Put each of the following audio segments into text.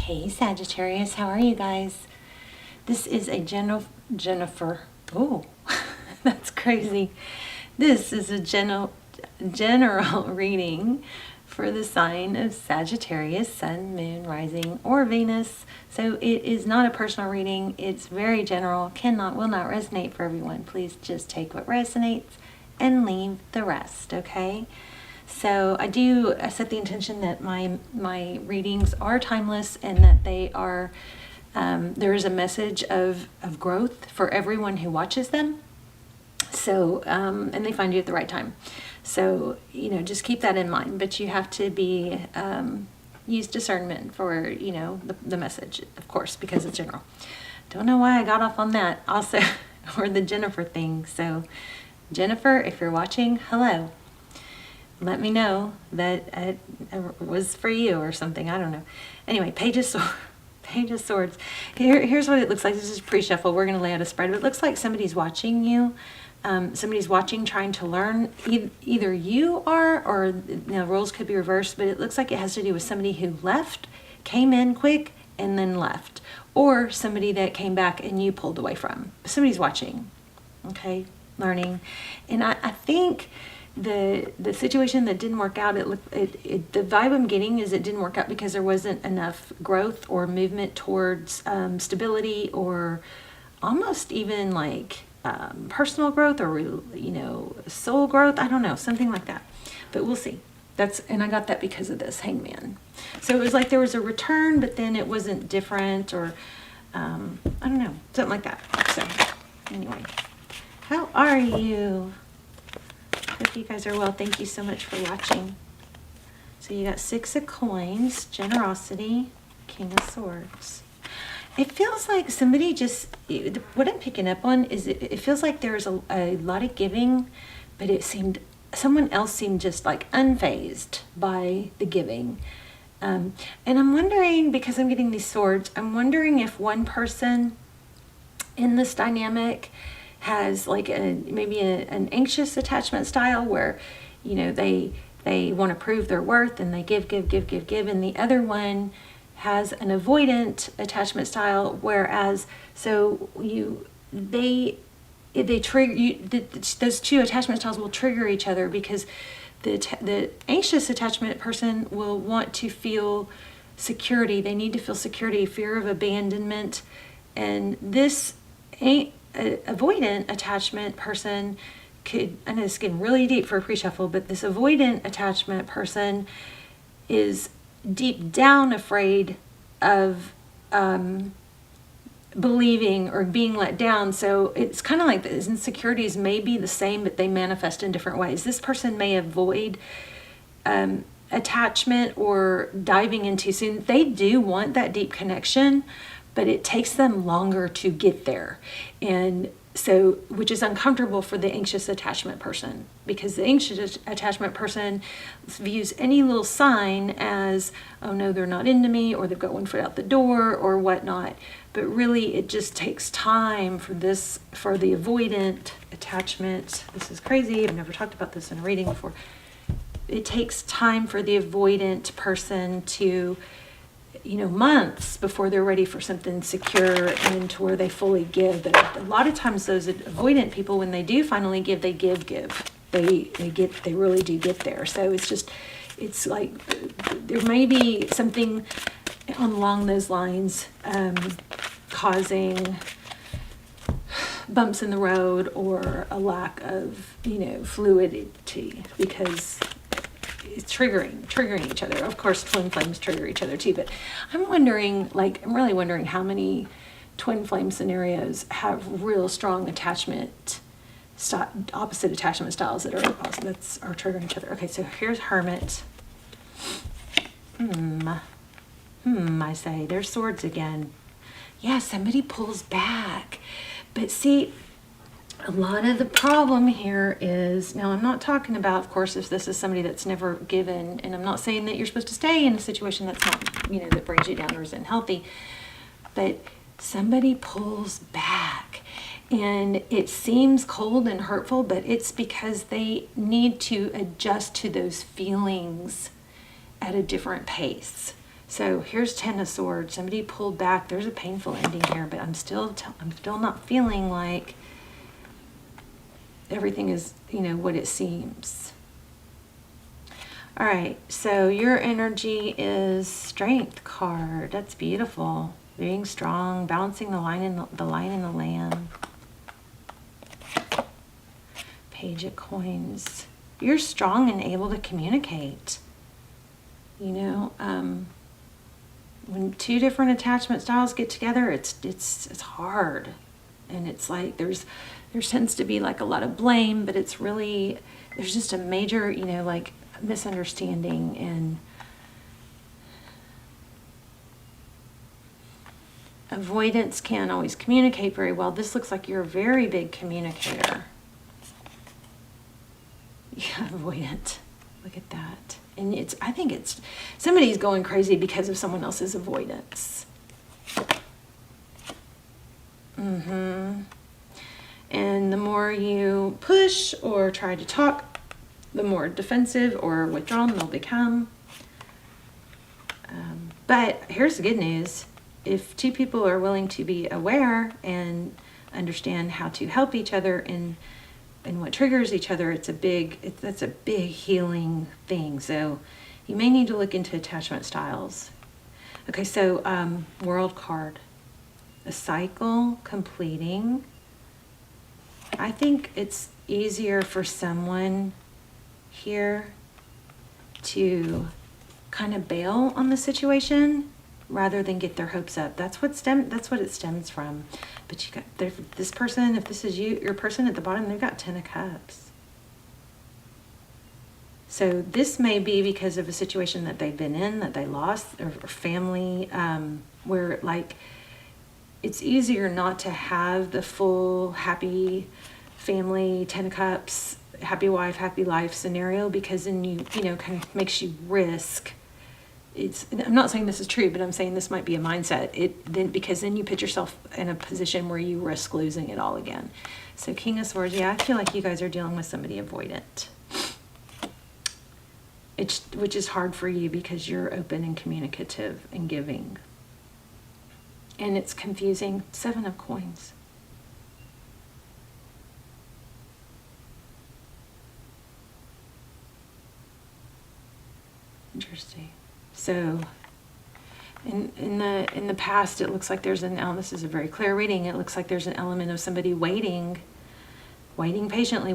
Hey Sagittarius, how are you guys? This is a Jennifer. Oh, that's crazy. This is a general reading for the sign of Sagittarius, Sun, Moon, Rising, or Venus. So it is not a personal reading. It's very general. Will not resonate for everyone. Please just take what resonates and leave the rest, okay? So I set the intention that my readings are timeless and that they are, there is a message of growth for everyone who watches them. So, and they find you at the right time. So, just keep that in mind, but you have to use discernment for, the message, of course, because it's general. Don't know why I got off on that also, or the Jennifer thing. So Jennifer, if you're watching, hello. Let me know that it was for you or something. I don't know. Anyway, Page of Swords. Here's what it looks like. This is pre-shuffle. We're going to lay out a spread. But it looks like somebody's watching you. Somebody's watching, trying to learn. Either you are, or roles could be reversed. But it looks like it has to do with somebody who left, came in quick, and then left. Or somebody that came back and you pulled away from. Somebody's watching. Okay? Learning. And I think the situation that didn't work out, the vibe I'm getting is it didn't work out because there wasn't enough growth or movement towards stability, or almost even like personal growth, or soul growth. I don't know, something like that, but we'll see. And I got that because of this Hangman. So it was like there was a return, but then it wasn't different, or I don't know, something like that. So anyway, how are you? Hope you guys are well. Thank you so much for watching. So you got 6 of Coins, Generosity, King of Swords. It feels like somebody what I'm picking up on is it feels like there's a lot of giving, but someone else seemed just like unfazed by the giving. And I'm wondering, because I'm getting these swords, I'm wondering if one person in this dynamic has like maybe an anxious attachment style where they want to prove their worth and they give, and the other one has an avoidant attachment style, whereas they trigger you. Those two attachment styles will trigger each other because the anxious attachment person will want to feel security. They need to feel security, fear of abandonment, and this avoidant attachment person could, I know this is getting really deep for a pre-shuffle, but this avoidant attachment person is deep down afraid of believing or being let down. So it's kind of like the insecurities may be the same, but they manifest in different ways. This person may avoid attachment or diving into soon. They do want that deep connection, but it takes them longer to get there. And so, which is uncomfortable for the anxious attachment person, because the anxious attachment person views any little sign as, oh no, they're not into me, or they've got one foot out the door, or whatnot. But really, it just takes time for the avoidant attachment. This is crazy. I've never talked about this in a reading before. It takes time for the avoidant person to, months before they're ready for something secure and to where they fully give. But a lot of times those avoidant people, when they do finally give, they give. They really do get there. So it's like there may be something along those lines causing bumps in the road or a lack of, fluidity, because it's triggering each other. Of course, twin flames trigger each other too, but I'm really wondering how many twin flame scenarios have real strong opposite attachment styles that are triggering each other. Okay, so here's Hermit. I say, there's swords again. Yeah, somebody pulls back. But see, a lot of the problem here is, now I'm not talking about, of course, if this is somebody that's never given, and I'm not saying that you're supposed to stay in a situation that's not, that brings you down or isn't healthy, but somebody pulls back. And it seems cold and hurtful, but it's because they need to adjust to those feelings at a different pace. So here's Ten of Swords. Somebody pulled back. There's a painful ending here, but I'm still not feeling like everything is, you know, what it seems. All right, so your energy is Strength card. That's beautiful. Being strong, balancing the line in the line in the land. Page of Coins. You're strong and able to communicate. You know, when two different attachment styles get together, it's hard, and it's like there tends to be like a lot of blame, but it's really, there's just a major, you know, like misunderstanding, and avoidance can't always communicate very well. This looks like you're a very big communicator. Yeah, avoidant. Look at that. And I think it's, somebody's going crazy because of someone else's avoidance. And the more you push or try to talk, the more defensive or withdrawn they'll become. But here's the good news. If two people are willing to be aware and understand how to help each other and what triggers each other, that's a big healing thing. So you may need to look into attachment styles. Okay, so World card. A cycle completing. I think it's easier for someone here to kind of bail on the situation rather than get their hopes up. That's what it stems from. But you got this person, if this is your person at the bottom, they've got 10 of Cups. So this may be because of a situation that they've been in, that they lost, or family, where like it's easier not to have the full happy family, 10 of Cups, happy wife, happy life scenario, because then you know, kind of makes you risk. I'm not saying this is true, but I'm saying this might be a mindset. Because then you put yourself in a position where you risk losing it all again. So King of Swords, yeah, I feel like you guys are dealing with somebody avoidant. Which is hard for you because you're open and communicative and giving. And it's confusing. 7 of Coins. Interesting. So in the past, it looks like there's this is a very clear reading. It looks like there's an element of somebody waiting patiently,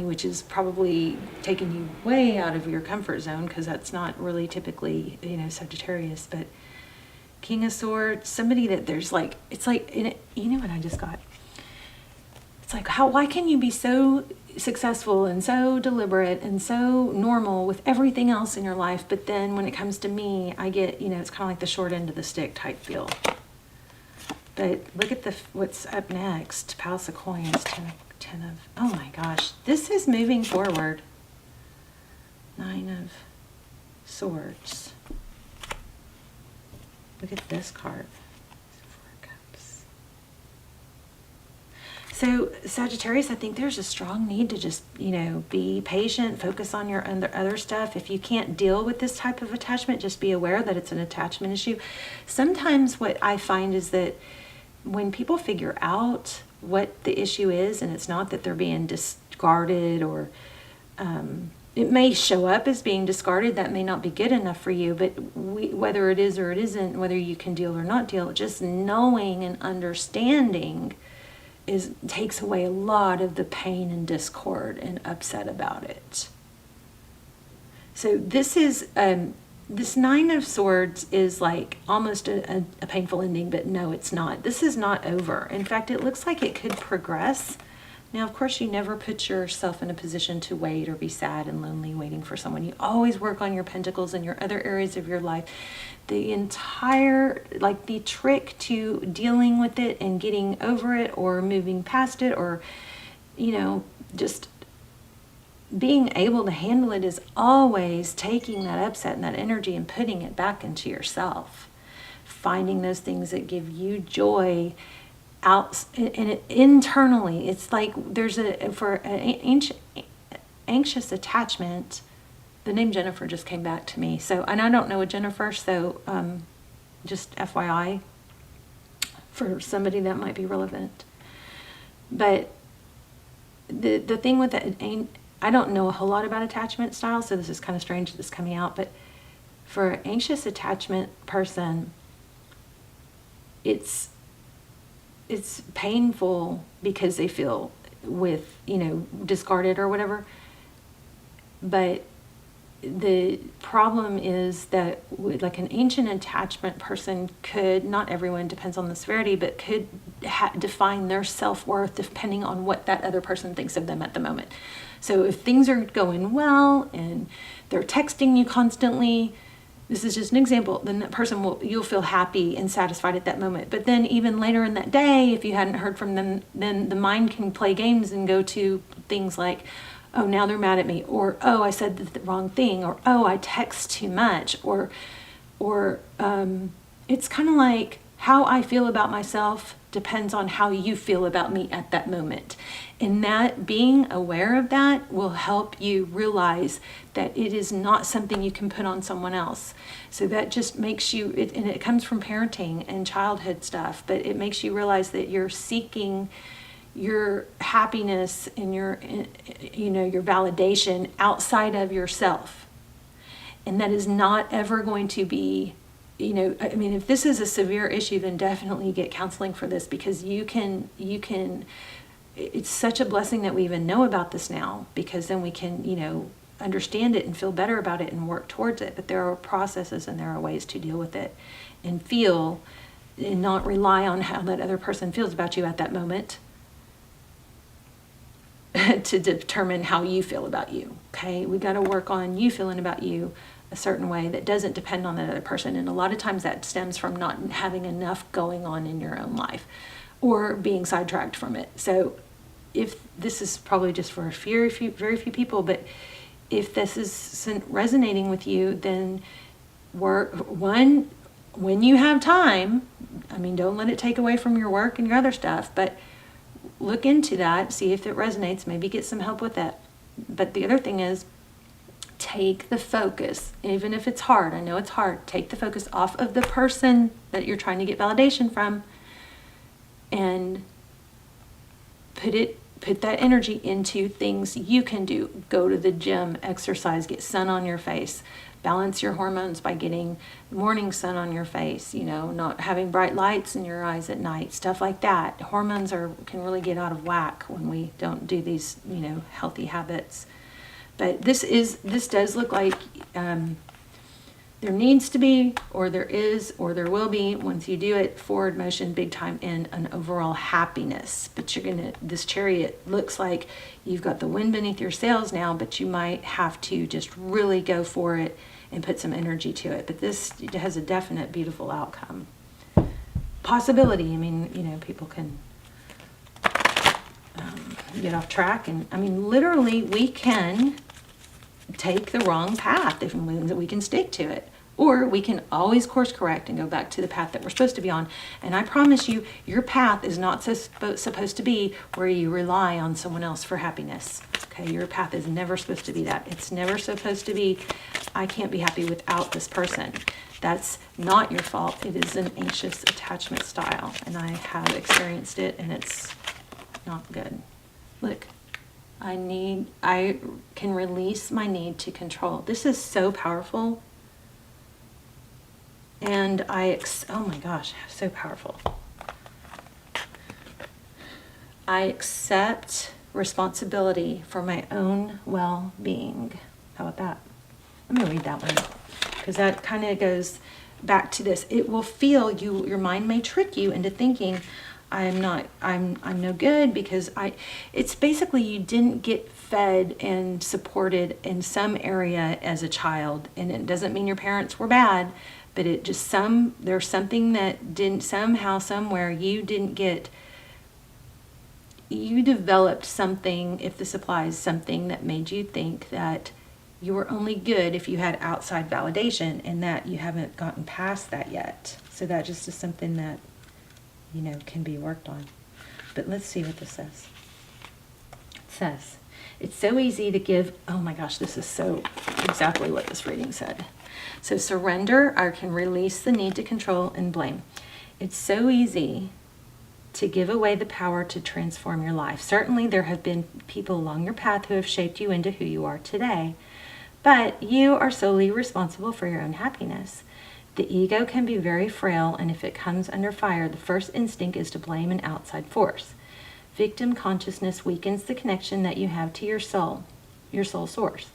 which is probably taking you way out of your comfort zone, because that's not really typically, you know, Sagittarius. But King of Swords, somebody that there's like, it's like, you know what I just got? It's like, why can you be so successful and so deliberate and so normal with everything else in your life, but then when it comes to me, I get, you know, it's kind of like the short end of the stick type feel. But look at what's up next. Palace of Coins, 10 of, oh my gosh, this is moving forward. 9 of Swords. Look at this card. 4 Cups. So Sagittarius, I think there's a strong need to just, you know, be patient, focus on your other stuff. If you can't deal with this type of attachment, just be aware that it's an attachment issue. Sometimes what I find is that when people figure out what the issue is, and it's not that they're being discarded, or it may show up as being discarded, that may not be good enough for you, but whether it is or it isn't, whether you can deal or not deal, just knowing and understanding takes away a lot of the pain and discord and upset about it. So this is this 9 of Swords is like almost a painful ending, but no, it's not. This is not over. In fact, it looks like it could progress. Now, of course, you never put yourself in a position to wait or be sad and lonely waiting for someone. You always work on your pentacles and your other areas of your life. The entire, like the trick to dealing with it and getting over it or moving past it, or, you know, just being able to handle it, is always taking that upset and that energy and putting it back into yourself. Finding those things that give you joy out, and internally. It's like there's for an anxious attachment, the name Jennifer just came back to me. So, and I don't know a Jennifer, so just FYI for somebody that might be relevant. But the thing with that, I don't know a whole lot about attachment styles, so this is kind of strange that this is coming out, but for an anxious attachment person, it's painful because they feel discarded or whatever. But the problem is that like an ancient attachment person could, not everyone, depends on the severity, but could define their self-worth depending on what that other person thinks of them at the moment. So if things are going well and they're texting you constantly, this is just an example, then that person you'll feel happy and satisfied at that moment. But then even later in that day, if you hadn't heard from them, then the mind can play games and go to things like, oh, now they're mad at me, or oh, I said the wrong thing, or oh, I text too much, or it's kind of like how I feel about myself depends on how you feel about me at that moment. And that being aware of that will help you realize that it is not something you can put on someone else. So that just makes you, and it comes from parenting and childhood stuff, but it makes you realize that you're seeking your happiness and your validation outside of yourself. And that is not ever going to be, if this is a severe issue, then definitely get counseling for this, because you can, it's such a blessing that we even know about this now, because then we can, understand it and feel better about it and work towards it. But there are processes and there are ways to deal with it and feel, and not rely on how that other person feels about you at that moment to determine how you feel about you. Okay, we got to work on you feeling about you a certain way that doesn't depend on that other person. And a lot of times that stems from not having enough going on in your own life or being sidetracked from it. So if this is probably just for very few people, but if this is resonating with you, then when you have time, don't let it take away from your work and your other stuff, but look into that, see if it resonates, maybe get some help with that. But the other thing is, take the focus, even if it's hard. I know it's hard. Take the focus off of the person that you're trying to get validation from and put that energy into things you can do. Go to the gym, exercise, get sun on your face, balance your hormones by getting morning sun on your face, not having bright lights in your eyes at night, stuff like that. Hormones can really get out of whack when we don't do these, healthy habits. But this does look like there needs to be, or there is, or there will be, once you do it, forward motion big time in an overall happiness. But this Chariot looks like you've got the wind beneath your sails now, but you might have to just really go for it and put some energy to it. But this has a definite beautiful outcome. Possibility, people can get off track. And literally we can take the wrong path if we can stick to it. Or we can always course correct and go back to the path that we're supposed to be on. And I promise you, your path is not supposed to be where you rely on someone else for happiness. Okay, your path is never supposed to be that. It's never supposed to be, I can't be happy without this person. That's not your fault. It is an anxious attachment style. And I have experienced it, and it's not good. Look, I can release my need to control. This is so powerful. And oh my gosh, so powerful. I accept responsibility for my own well-being. How about that? Let me read that one, because that kind of goes back to this. It will feel your mind may trick you into thinking I'm no good, because it's basically you didn't get fed and supported in some area as a child. And it doesn't mean your parents were bad, but there's something that didn't, somehow, somewhere, you developed something, if this applies, something that made you think that you were only good if you had outside validation, and that you haven't gotten past that yet. So that just is something that, can be worked on. But let's see what this says. It says, It's so easy to give, oh my gosh, this is so exactly what this reading said. So surrender or can release the need to control and blame. It's so easy to give away the power to transform your life. Certainly there have been people along your path who have shaped you into who you are today, but you are solely responsible for your own happiness. The ego can be very frail, and if it comes under fire, the first instinct is to blame an outside force. Victim consciousness weakens the connection that you have to your soul source.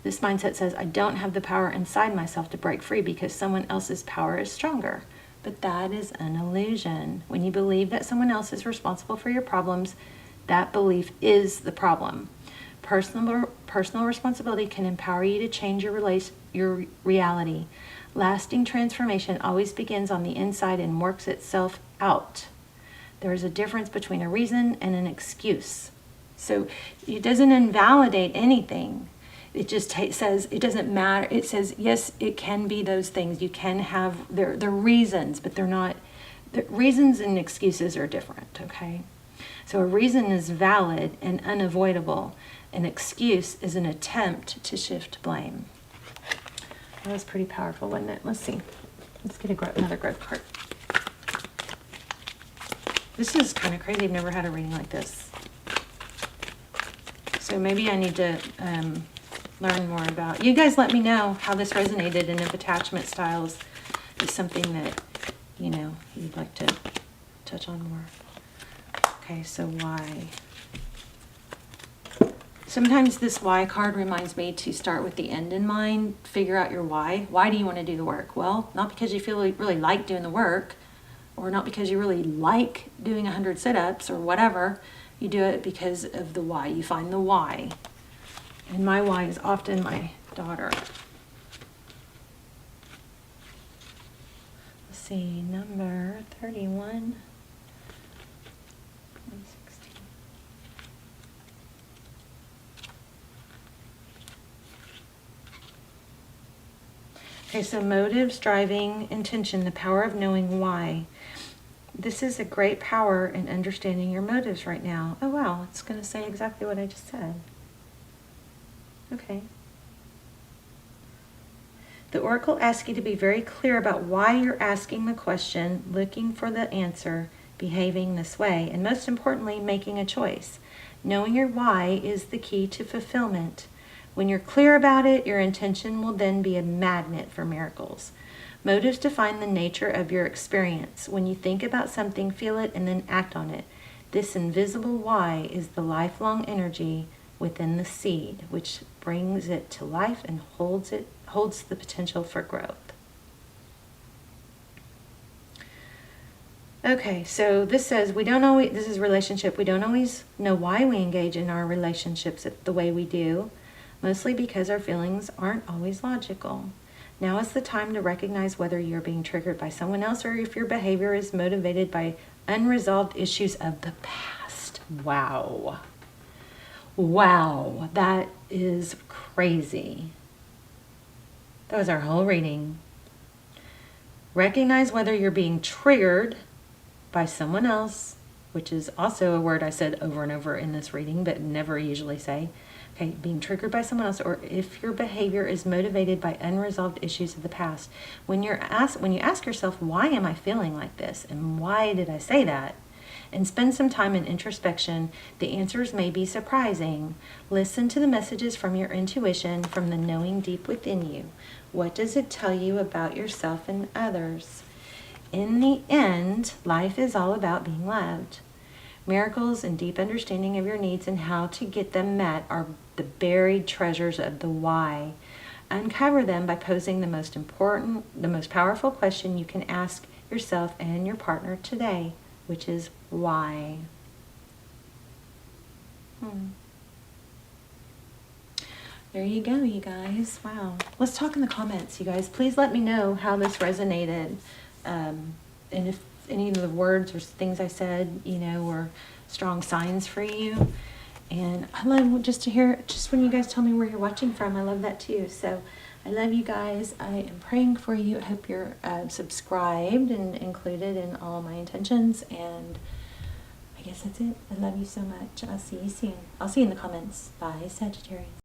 This mindset says, I don't have the power inside myself to break free because someone else's power is stronger. But that is an illusion. When you believe that someone else is responsible for your problems, that belief is the problem. Personal responsibility can empower you to change your reality. Lasting transformation always begins on the inside and works itself out. There is a difference between a reason and an excuse. So it doesn't invalidate anything. It just says it doesn't matter. It says, yes, it can be those things. You can have, they're reasons, but they're not, the reasons and excuses are different, okay? So a reason is valid and unavoidable. An excuse is an attempt to shift blame. That was pretty powerful, wasn't it? Let's see. Let's get another growth card. This is kind of crazy. I've never had a reading like this. So maybe I need to learn more about. You guys let me know how this resonated and if attachment styles is something that, you know, you'd like to touch on more. Okay, so why? Sometimes this why card reminds me to start with the end in mind, figure out your why. Why do you want to do the work? Well, not because you feel really like doing the work, or not because you really like doing 100 sit-ups or whatever. You do it because of the why. You find the why. And my why is often my daughter. Let's see, number 31. 116. Okay, so motives, driving, intention, the power of knowing why. This is a great power in understanding your motives right now. Oh wow, it's going to say exactly what I just said. Okay. The oracle asks you to be very clear about why you're asking the question, looking for the answer, behaving this way, and most importantly, making a choice. Knowing your why is the key to fulfillment. When you're clear about it, your intention will then be a magnet for miracles. Motives define the nature of your experience. When you think about something, feel it, and then act on it. This invisible why is the lifelong energy within the seed, which brings it to life and holds the potential for growth. Okay, so this says this is relationship. We don't always know why we engage in our relationships the way we do, mostly because our feelings aren't always logical. Now is the time to recognize whether you're being triggered by someone else or if your behavior is motivated by unresolved issues of the past. Wow. Wow, that is crazy. That was our whole reading. Recognize whether you're being triggered by someone else, which is also a word I said over and over in this reading, but never usually say. Okay, being triggered by someone else, or if your behavior is motivated by unresolved issues of the past. When you ask yourself, why am I feeling like this? And why did I say that? And spend some time in introspection, the answers may be surprising. Listen to the messages from your intuition, from the knowing deep within you. What does it tell you about yourself and others? In the end, life is all about being loved. Miracles and deep understanding of your needs and how to get them met are the buried treasures of the why. Uncover them by posing the most powerful question you can ask yourself and your partner today, which is why. There you go, you guys. Wow. Let's talk in the comments, you guys. Please let me know how this resonated. And if any of the words or things I said, were strong signs for you. And I love just to hear, just when you guys tell me where you're watching from, I love that too. So I love you guys. I am praying for you. I hope you're subscribed and included in all my intentions. And I guess that's it. I love you so much. I'll see you soon. I'll see you in the comments. Bye, Sagittarius.